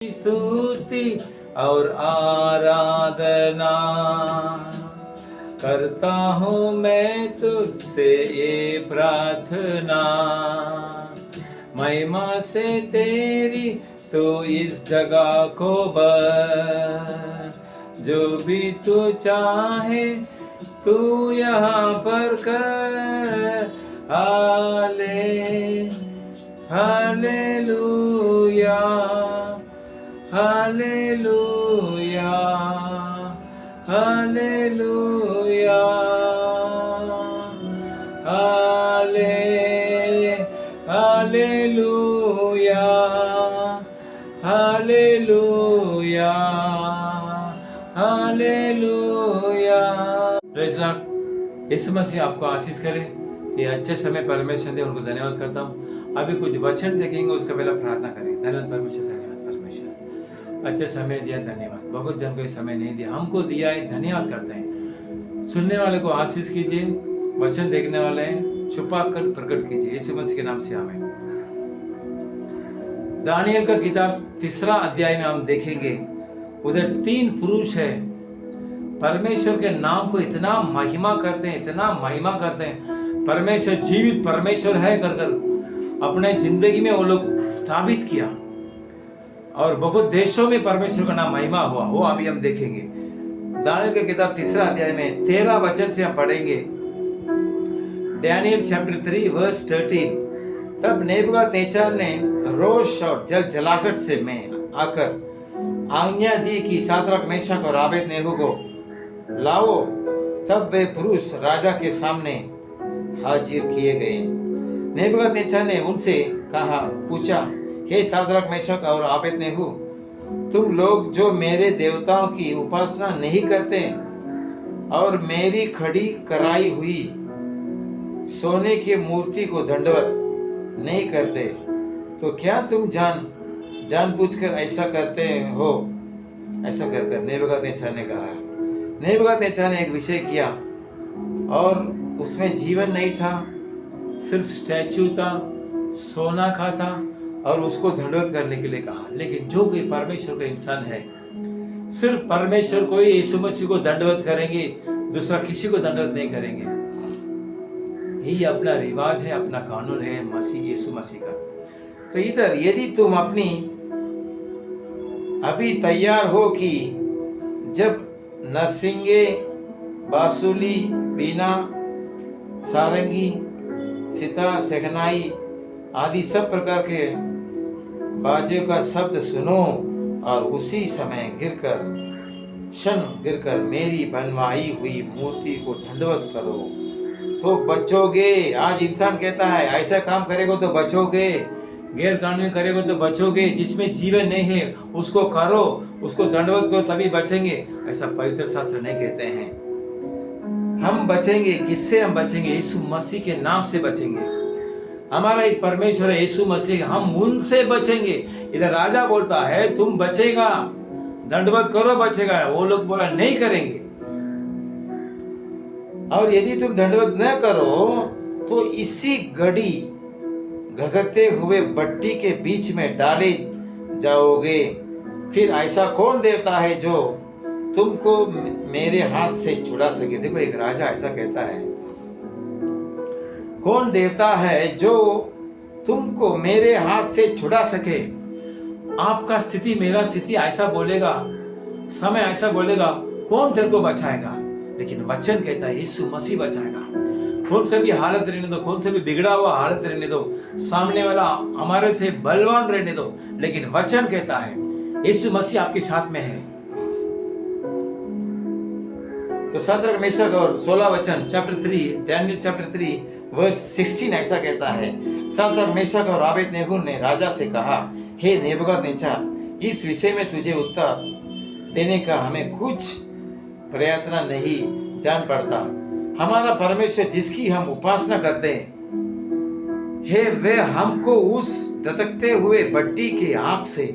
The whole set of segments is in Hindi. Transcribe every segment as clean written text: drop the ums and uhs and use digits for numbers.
स्तुति और आराधना करता हूँ मैं तुझसे ये प्रार्थना, महिमा से तेरी तो इस जगह को भर, जो भी तू चाहे तू यहाँ पर कर। Hallelujah hallelujah hallelujah hallelujah hallelujah hallelujah. Praise lord. Yeshu Masih आपको आशीष करे। ये अच्छे समय परमेश्वर दे, उनको धन्यवाद करता हूँ। अभी कुछ वचन देखेंगे, उसका पहला प्रार्थना करें। धन्यवाद परमेश्वर, धन्यवाद परमेश्वर, अच्छे समय दिया, धन्यवाद। बहुत जन को समय नहीं दिया, हमको दिया है, धन्यवाद करते हैं। सुनने वाले को आशीष कीजिए, वचन देखने वाले हैं छुपा कर प्रकट कीजिए, यीशु मसीह के नाम से आमीन। दानियल का किताब 3 अध्याय में हम देखेंगे, उधर 3 पुरुष है, परमेश्वर के नाम को इतना महिमा करते हैं, इतना महिमा करते हैं। परमेश्वर जीवित परमेश्वर है कर अपने जिंदगी में वो लोग स्थापित किया, और बहुत देशों में परमेश्वर का नाम महिमा हुआ, वो अभी हम देखेंगे। दानियल की किताब 3 अध्याय में 13 वचन से हम पढ़ेंगे। Daniel chapter 3 verse 13। तब नेबूकदनेस्सर ने रोष और जल जलाहट से में आकर आज्ञा दी कि शाद्रक मेशक और अबेदनेगो को लाओ। तब वे पुरुष राजा के सामने हाजिर किए गए। नेबूकदनेस्सर ने उनसे पूछा, हे शाद्रक मेशक और अबेदनेगो, तुम लोग जो मेरे देवताओं की उपासना नहीं करते और मेरी खड़ी कराई हुई सोने की मूर्ति को दंडवत नहीं करते, तो क्या तुम जानबूझकर ऐसा करते हो? ऐसा कर नेबूकदनेस्सर ने कहा। नेबूकदनेस्सर ने एक विषय किया और उसमें जीवन नहीं था, सिर्फ स्टैचू था, सोना का था, और उसको दंडवत करने के लिए कहा। लेकिन जो कोई परमेश्वर का इंसान है, सिर्फ परमेश्वर को ही, यीशु मसीह को दंडवत करेंगे, दूसरा किसी को दंडवत नहीं करेंगे। यही अपना रिवाज है, अपना कानून है मसीह यीशु मसीह का। तो इधर यदि तुम अपनी अभी तैयार हो कि जब नरसिंगे, बांसुरी, बीना, सारंगी, सितार, शहनाई आदि सब प्रकार के बाजे का शब्द सुनो, और उसी समय गिरकर मेरी बनवाई हुई मूर्ति को दंडवत करो तो बचोगे। आज इंसान कहता है ऐसा काम करेगा तो बचोगे, गैर कानूनी करेगा तो बचोगे, जिसमें जीवन नहीं है उसको करो, उसको दंडवत करो तभी बचेंगे। ऐसा पवित्र शास्त्र नहीं कहते हैं। हम बचेंगे, किससे हम बचेंगे? यीशु मसीह के नाम से बचेंगे। हमारा एक परमेश्वर है यीशु मसीह, हम उनसे बचेंगे। इधर राजा बोलता है तुम बचेगा, दंडवत करो बचेगा, वो लोग बोला नहीं करेंगे। और यदि तुम दंडवत न करो तो इसी घड़ी घगते हुए भट्टी के बीच में डाले जाओगे। फिर ऐसा कौन देवता है जो तुमको मेरे हाथ से छुड़ा सके? देखो, एक राजा ऐसा कहता है, कौन देवता है जो तुमको मेरे हाथ से छुड़ा सके? आपका स्थिति, मेरा स्थिति ऐसा बोलेगा, समय ऐसा बोलेगा, कौन तेरे को बचाएगा? लेकिन वचन कहता है यीशु मसीह बचाएगा। कौन से भी हालत रहने दो, कौन से भी बिगड़ा हुआ हालत रहने दो, सामने वाला हमारे से बलवान रहने दो, लेकिन वचन कहता है यीशु मसीह आपके साथ में है। तो शाद्रक, मेशक और 16 वचन चैप्टर 3, डैनियल चैप्टर 3 वर्स 16 ऐसा कहता है, शाद्रक, मेशक और अबेदनेगो ने राजा से कहा, हे नेबूकदनेस्सर, इस विषय में तुझे उत्तर देने का हमें कुछ प्रयत्न नहीं जान पड़ता। हमारा परमेश्वर जिसकी हम उपासना करते हैं वे हमको उस धधकते हुए भट्टी के आग से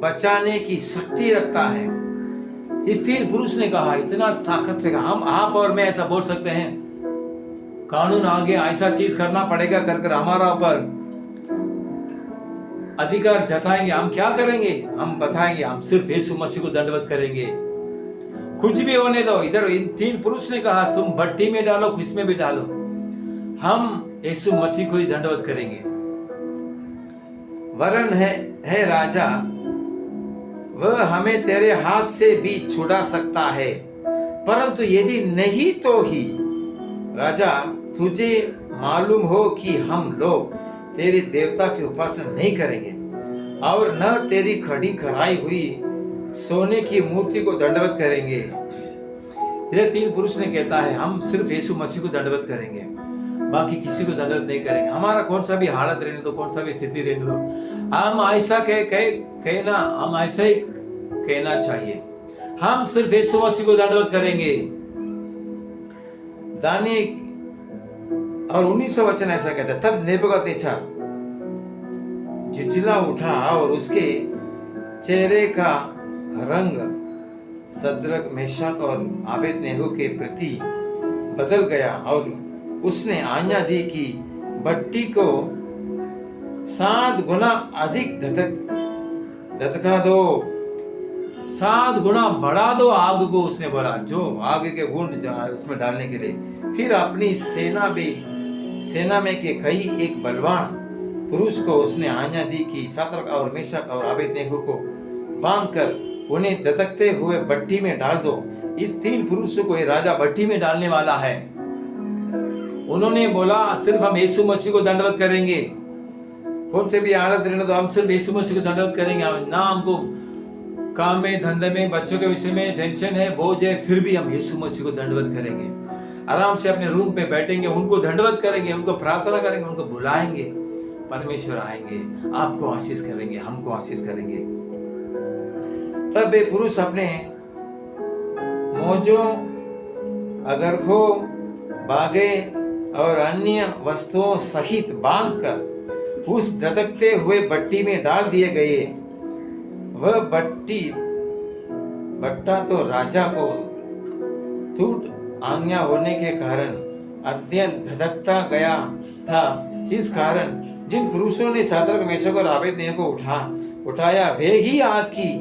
बचाने की शक्ति रखता है। इस 3 पुरुष ने कहा, इतना ताकत से कहा। हम, आप और मैं ऐसा बोल सकते हैं, कानून आगे ऐसा चीज करना पड़ेगा कर हमारा ऊपर अधिकार जताएंगे, हम क्या करेंगे? हम बताएंगे हम सिर्फ यीशु मसीह को दंडवत करेंगे। कुछ भी होने दो। इधर इन 3 पुरुष ने कहा तुम भट्टी में डालो, खुश में भी डालो, हम यीशु मसीह को ही दंडवत करेंगे। वरन है राजा, वह हमें तेरे हाथ से भी छुड़ा सकता है, परंतु यदि नहीं तो ही राजा, तुझे मालूम हो कि हम लोग तेरे देवता की उपासना नहीं करेंगे और न तेरी खड़ी कराई हुई सोने की मूर्ति को दंडवत करेंगे। इधर 3 पुरुष ने कहता है हम सिर्फ यीशु मसीह को दंडवत करेंगे, बाकी किसी को दंडवत नहीं करेंगे। हमारा कौन सा भी हालत रहने दो, कौन सा भी स्थिति रहने दो, हम ऐसा कहना, हम ऐसा ही कहना चाहिए, हम सिर्फ यीशु मसीह को दंडवत करेंगे। दानी और 19वां वचन ऐसा कहता है, तब नेबूकदनेस्सर झिझला उठा और उसके चेहरे का रंग सद्रक, मेशक और आबेदनेगो के प्रति बदल गया और उसने आज्ञा दी कि भट्टी को 7 गुना अधिक धधका दो, 7 गुना बढ़ा दो आग को, उसने बोला, जो आग के गुण उसमें डालने के लिए। फिर अपनी सेना में के कई एक बलवान पुरुष को उसने आज्ञा दी कि सद्रक और मेशक और आबेदनेगो को बांधकर उन्हें धधकते हुए भट्टी में डाल दो। इस 3 पुरुषों को राजा भट्टी में डालने वाला है। उन्होंने बोला सिर्फ हम यीशु मसीह को दंडवत करेंगे, कौन से भी हालत रहने दो, हम सिर्फ यीशु मसीह को दंडवत करेंगे। ना हमको काम में, धंधे में, बच्चों के विषय में टेंशन है, बोझ है, फिर भी हम यीशु मसीह को दंडवत करेंगे। आराम से अपने रूम पे बैठेंगे, उनको दंडवत करेंगे, उनको प्रार्थना करेंगे, उनको बुलाएंगे, परमेश्वर आएंगे, आपको आशीष करेंगे, हमको आशीष करेंगे। तब वे पुरुष अपने मोजों, अगरखों, बागे और अन्य वस्तुओं सहित बांधकर उस धधकते हुए भट्टी में डाल दिए गए। वह भट्टा तो राजा को टूट आज्ञा होने के कारण अत्यंत धधकता गया था। इस कारण जिन पुरुषों ने सद्रक, मेशक और आबेदनेगो को उठाया, वे ही आग की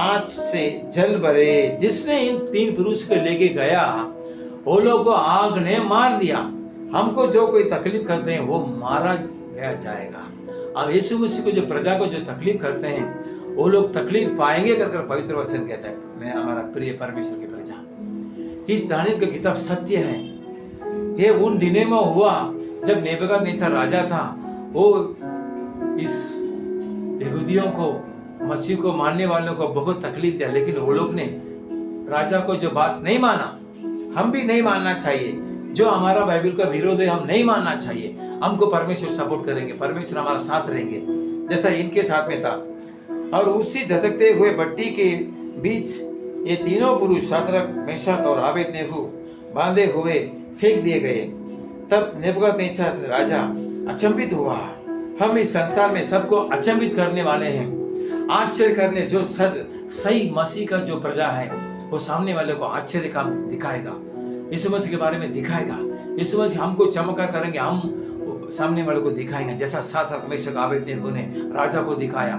आंच से जल भरे। जिसने इन 3 पुरुष को लेके गया, वो लोग को आग ने मार दिया। हमको जो कोई तकलीफ करते हैं वो मारा गया जाएगा। अब यीशु मसीह को जो प्रजा को जो तकलीफ करते हैं वो लोग तकलीफ पाएंगे कर पवित्र वचन कहता है। मैं हमारा प्रिय परमेश्वर की प्रजा, इस दानियेल का किताब सत्य है। ये उन दिनों में हुआ जब नेबूकदनेस्सर राजा था, वो इस यहूदियों को, मसीह को मानने वालों को बहुत तकलीफ दिया, लेकिन वो लोग ने राजा को जो बात नहीं माना, हम भी नहीं मानना चाहिए। जो हमारा बाइबल का विरोध है हम नहीं मानना चाहिए। हमको परमेश्वर सपोर्ट करेंगे, परमेश्वर हमारा साथ रहेंगे जैसा इनके साथ में था। और उसी धधकते हुए भट्टी के बीच ये तीनों पुरुष सद्रक, मेशक और आबेदनेगो बांधे हुए फेंक दिए गए। तब नेबूकदनेस्सर राजा अचंभित हुआ। हम इस संसार में सबको अचंभित करने वाले हैं, आश्चर्य करने, जो सही मसीह का जो प्रजा है वो सामने वाले को आश्चर्य का दिखाएगा, यीशु मसीह के बारे में दिखाएगा। यीशु मसीह हमको चमत्कार करेंगे, हम सामने वाले को दिखाएंगे, जैसा सद्रक, मेशक, आबेदनेगो ने राजा को दिखाया।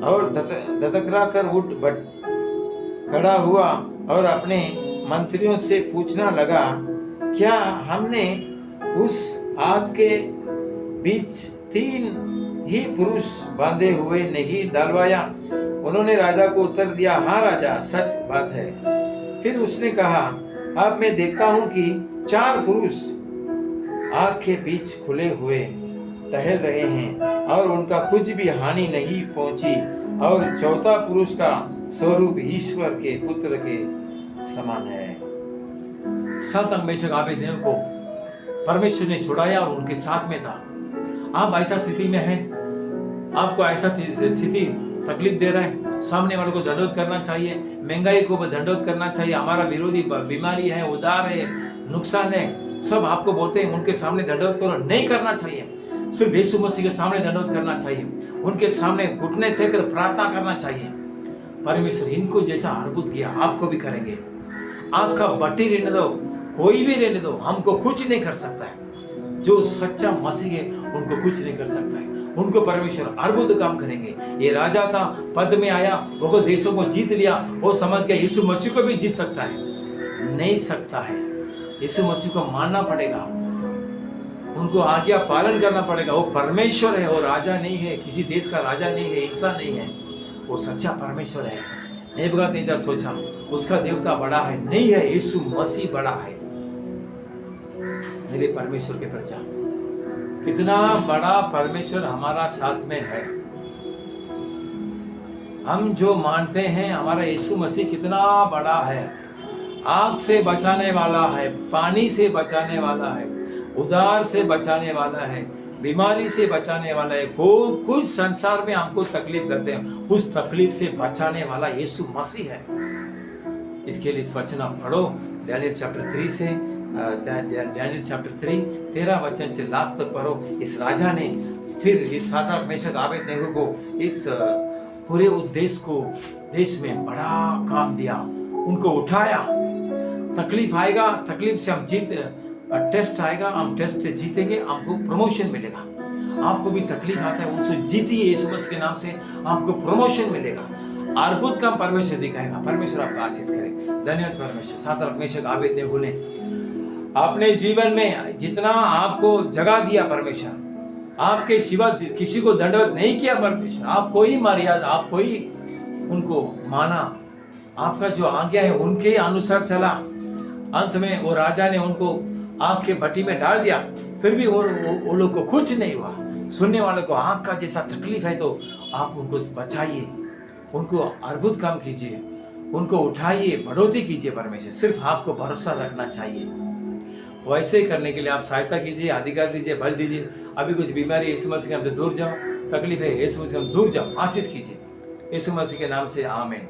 और धधकरा कर उठ खड़ा हुआ और अपने मंत्रियों से पूछना लगा, क्या हमने उस आग के बीच 3 ही पुरुष बांधे हुए नहीं डालवाया? उन्होंने राजा को उत्तर दिया, हाँ राजा, सच बात है। फिर उसने कहा, अब मैं देखता हूं कि 4 पुरुष आग के बीच खुले हुए टहल रहे हैं और उनका कुछ भी हानि नहीं पहुंची, और चौथा पुरुष का स्वरूप ईश्वर के पुत्र के समान है। सद्रक, मेशक, आबेदनेगो को परमेश्वर ने छुड़ाया और उनके साथ में था। आप ऐसा स्थिति में है, आपको ऐसा स्थिति तकलीफ दे रहा है, सामने वालों को दंडवत करना चाहिए, महंगाई को दंडवत करना चाहिए, हमारा विरोधी बीमारी है, उधार है, नुकसान है, सब आपको बोलते हैं उनके सामने दंडवत करो, नहीं करना चाहिए। सिर्फ यीशु मसीह के सामने दंडवत करना चाहिए, उनके सामने घुटने टेककर प्रार्थना करना चाहिए। परमेश्वर इनको जैसा अद्भुत किया आपको भी करेंगे। आपका भट्टी रहने दो, कोई भी रहने दो, हमको कुछ नहीं कर सकता है। जो सच्चा मसीह है उनको कुछ नहीं कर सकता है। उनको परमेश्वर अर्बुद काम करेंगे। ये राजा था, पद में आया, वो देशों को जीत लिया, वो समझ गया यीशु मसीह को भी जीत सकता है। नहीं सकता है। यीशु मसीह को मानना पड़ेगा, उनको आज्ञा पालन करना पड़ेगा। वो परमेश्वर है, वो राजा नहीं है, किसी देश का राजा नहीं है, इंसान नहीं है, वो सच्चा परमेश्वर है। नेबूकदनेस्सर सोचा उसका देवता बड़ा है, नहीं है, यीशु मसीह बड़ा है। मेरे परमेश्वर के प्रजा, कितना बड़ा परमेश्वर हमारा साथ में है। हम जो मानते हैं हमारा यीशु मसीह कितना बड़ा है। आग से बचाने वाला है, पानी से बचाने वाला है, उधार से बचाने वाला है, बीमारी से बचाने वाला है। कुछ संसार में हमको तकलीफ करते हैं, उस तकलीफ से बचाने वाला यीशु मसीह है। इसके लिए इस वचन आप पढ़ो, डैनियल चैप्टर 3 से, डैनियल चैप्टर 3 13 वचन से लास्ट तक पढ़ो। इस राजा ने फिर इस साद्राक मेशक आबेदनेगो को इस पूरे उस देश में बड़ा काम दिया, उनको उठाया। तकलीफ आएगा, तकलीफ से हम टेस्ट आएगा, हम टेस्ट से जीतेंगे, हमको प्रमोशन मिलेगा। आपको भी तकलीफ आता है, उससे जीतिए यीशु मसीह के नाम से, आपको प्रमोशन मिलेगा। अर्बुद का परमेश्वर दिखाएगा। परमेश्वर आपका आशीष करे। धन्यवाद परमेश्वर। साद्राक मेशक आबेदनेगो ने अपने जीवन में जितना आपको जगह दिया परमेश्वर, आपके सिवा किसी को दंडवत नहीं किया परमेश्वर। आपको ही मर्यादा, आपको ही उनको माना, आपका जो आज्ञा है उनके अनुसार चला। अंत में वो राजा ने उनको आग के भट्टी में डाल दिया, फिर भी वो लोग को कुछ नहीं हुआ। सुनने वालों को आग का जैसा तकलीफ है तो आप उनको बचाइए, उनको अर्बुद काम कीजिए, उनको उठाइए, बढ़ोतरी कीजिए। परमेश्वर सिर्फ आपको भरोसा रखना चाहिए। वैसे करने के लिए आप सहायता कीजिए, अधिकार दीजिए, बल दीजिए। अभी कुछ बीमारी यीशु मसीह के नाम से दूर जाओ, तकलीफ है यीशु मसीह से दूर जाओ, आशीष कीजिए। यीशु मसीह के नाम से आमीन।